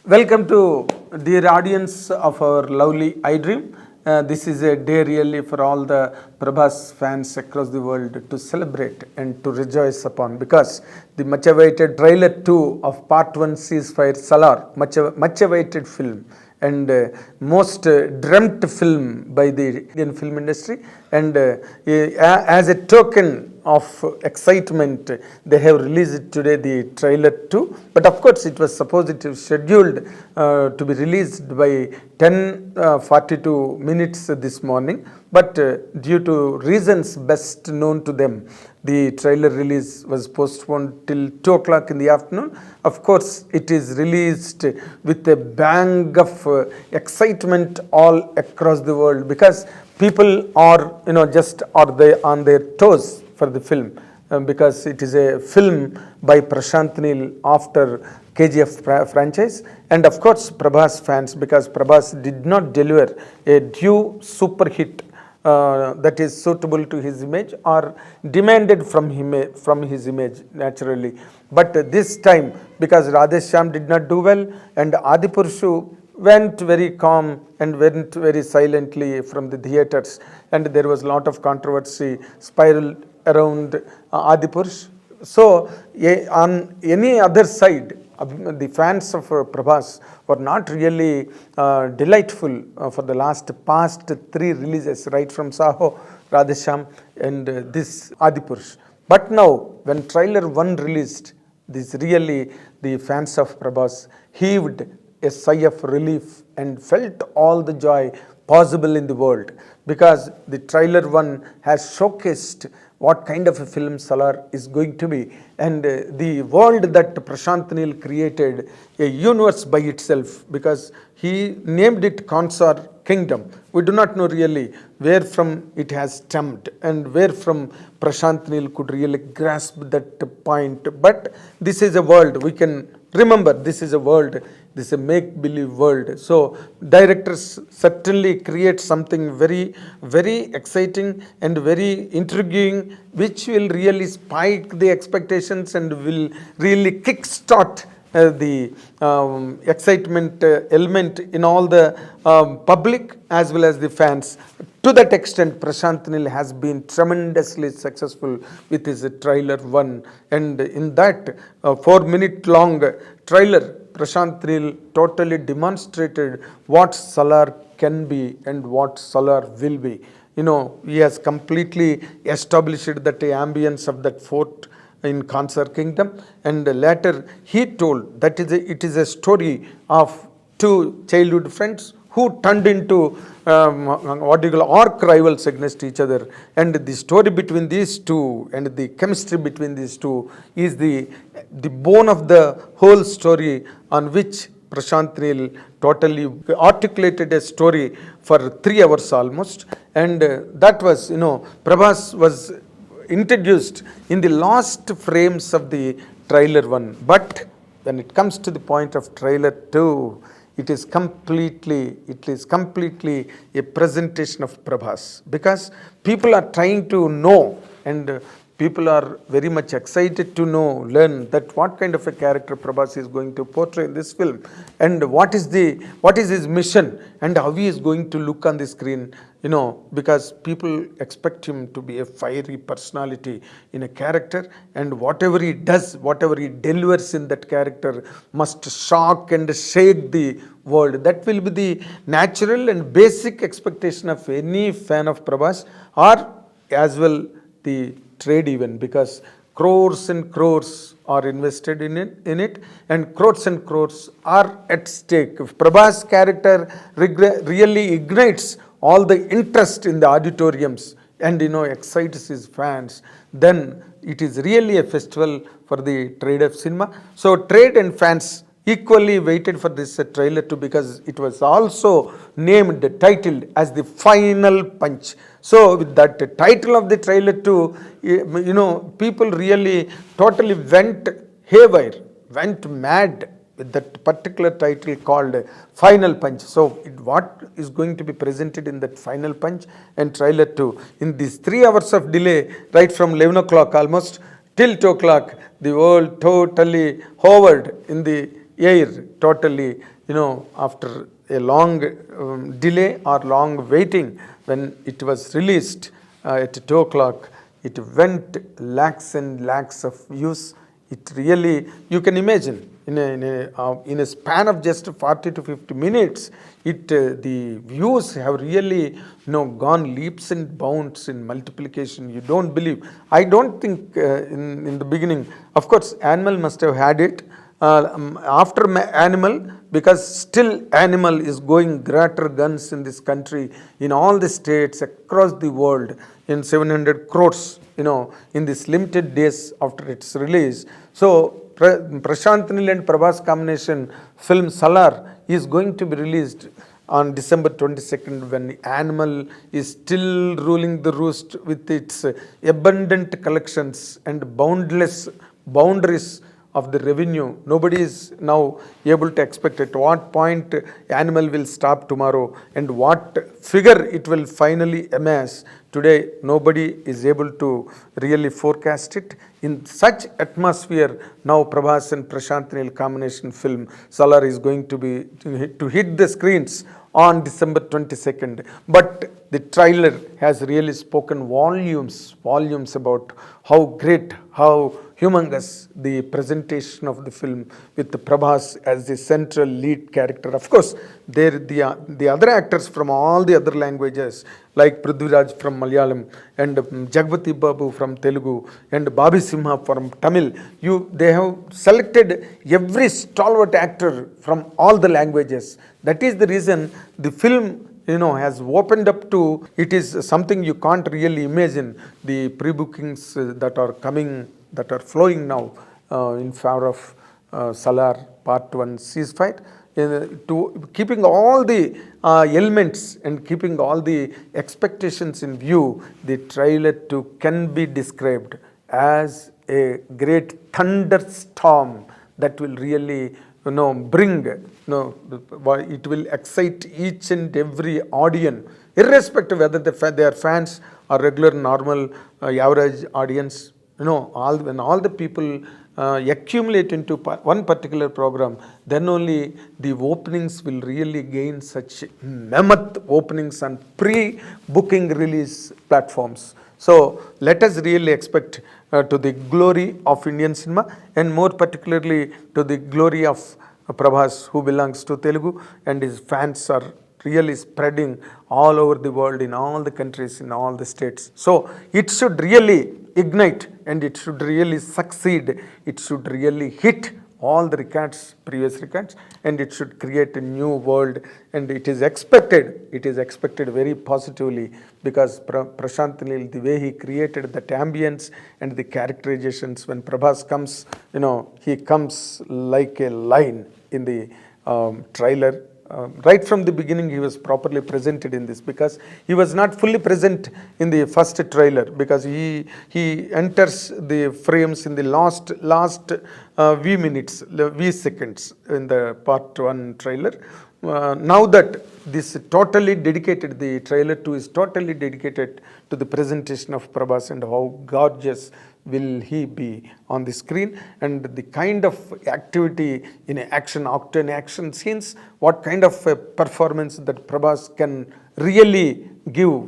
Welcome to dear audience of our lovely iDream. This is a day really for all the Prabhas fans across the world to celebrate and to rejoice upon, because the much awaited trailer 2 of part 1 Ceasefire Salaar, much awaited film and most dreamt film by the Indian film industry, and as a token of excitement they have released today the trailer 2, but of course it was supposed to scheduled to be released by 10:42 minutes this morning, but due to reasons best known to them, the trailer release was postponed till 2 o'clock in the afternoon. Of course, it is released with a bang of excitement all across the world, because people are just are they on their toes for the film, because it is a film by Prashant Neel after KGF franchise, and of course Prabhas fans, because Prabhas did not deliver a due super hit that is suitable to his image or demanded from his image naturally. But this time, because Radheshyam did not do well and Adipurshu went very calm and went very silently from the theaters, and there was a lot of controversy spiraled around Adipurush. So on any other side, the fans of Prabhas were not really delightful for the past 3 releases, right from Saho, Radheshyam and this Adipurush. But now, when trailer 1 released, this really the fans of Prabhas heaved a sigh of relief and felt all the joy possible in the world, because the trailer 1 has showcased what kind of a film Salaar is going to be, and the world that Prashant Neel created, a universe by itself, because he named it Consor Kingdom. We do not know really where from it has stemmed and where from Prashant Neel could really grasp that point, but this is a world we can remember. This is a world, this is a make-believe world. So directors certainly create something very, very exciting and very intriguing, which will really spike the expectations and will really kickstart the excitement element in all the public as well as the fans. To that extent, Prashant Neel has been tremendously successful with his trailer 1, and in that 4-minute long trailer, Prashant Neel totally demonstrated what Salaar can be and what Salaar will be. He has completely established that the ambience of that fort in Consor Kingdom, and later he told that it is a story of 2 childhood friends who turned into arch rivals against each other, and the story between these two and the chemistry between these two is the bone of the whole story, on which Prashant Neel totally articulated a story for 3 hours almost, and that was, Prabhas was introduced in the last frames of the trailer 1, but when it comes to the point of trailer 2, it is completely a presentation of Prabhas, because people are trying to know, and people are very much excited to learn that what kind of a character Prabhas is going to portray in this film, and what is his mission, and how he is going to look on the screen, because people expect him to be a fiery personality in a character, and whatever he does, whatever he delivers in that character must shock and shake the world. That will be the natural and basic expectation of any fan of Prabhas, or as well the trade even, because crores and crores are invested in it, and crores are at stake. If Prabhas' character really ignites all the interest in the auditoriums and excites his fans, then it is really a festival for the trade of cinema. So trade and fans equally waited for this trailer 2, because it was also titled as the final punch. So with that title of the trailer 2, people really totally went haywire, went mad with that particular title called Final Punch. So what is going to be presented in that Final Punch and trailer 2 in these 3 hours of delay, right from 11 o'clock almost till 2 o'clock, the world totally hovered in the air, totally after a long delay or long waiting, when it was released at 2 o'clock, it went lakhs and lakhs of views. It really, you can imagine, in a span of just 40 to 50 minutes, the views have really gone leaps and bounds in multiplication. You don't believe. I don't think in the beginning, of course, Animal must have had it. After Animal, because still Animal is going greater guns in this country, in all the states across the world, in 700 crores, in this limited days after its release. So Prashant Nil and Prabhas combination film Salaar is going to be released on December 22nd, when Animal is still ruling the roost with its abundant collections and boundless boundaries of the revenue. Nobody is now able to expect at what point Animal will stop tomorrow and what figure it will finally amass. Today, nobody is able to really forecast it. In such atmosphere, now Prabhas and Prashant Nil combination film Salaar is going to be to hit the screens on December 22nd. But the trailer has really spoken volumes about how great, how humongous the presentation of the film, with Prabhas as the central lead character. Of course, the other actors from all the other languages, like Prithviraj from Malayalam and Jagpati Babu from Telugu and Bobby Simha from Tamil, they have selected every stalwart actor from all the languages. That is the reason the film has opened up to, it is something you can't really imagine, the pre-bookings that are coming, that are flowing now in favor of Salaar Part 1 ceasefire. To keeping all the elements and keeping all the expectations in view, the trailer can be described as a great thunderstorm that will really bring, it will excite each and every audience, irrespective whether they are fans or regular, normal, average audience. When all the people accumulate into one particular program, then only the openings will really gain such mammoth openings on pre-booking release platforms. So let us really expect to the glory of Indian cinema, and more particularly to the glory of Prabhas, who belongs to Telugu, and his fans are really spreading all over the world, in all the countries, in all the states. So it should really ignite, and it should really succeed. It should really hit all the records, previous records, and it should create a new world. And it is expected very positively, because Prashant Nil, the way he created that ambience and the characterizations, when Prabhas comes, he comes like a lion in the trailer. Right from the beginning, he was properly presented in this, because he was not fully present in the first trailer, because he enters the frames in the last V seconds in the Part 1 trailer. Now that this totally dedicated, the trailer 2 is totally dedicated to the presentation of Prabhas and how gorgeous will he be on the screen, and the kind of activity in octane action scenes, what kind of a performance that Prabhas can really give,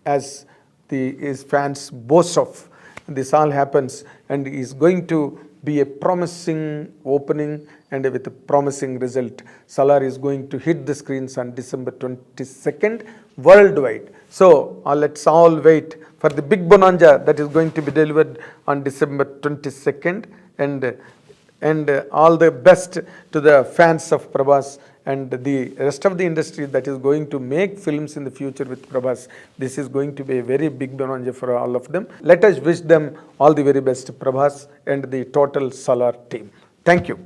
as his fans boast of. This all happens, and is going to be a promising opening and with a promising result. Salaar is going to hit the screens on December 22nd worldwide. So let's all wait for the big bonanza that is going to be delivered on December 22nd, and all the best to the fans of Prabhas and the rest of the industry that is going to make films in the future with Prabhas. This is going to be a very big bonanza for all of them. Let us wish them all the very best, Prabhas and the total Salaar team. Thank you.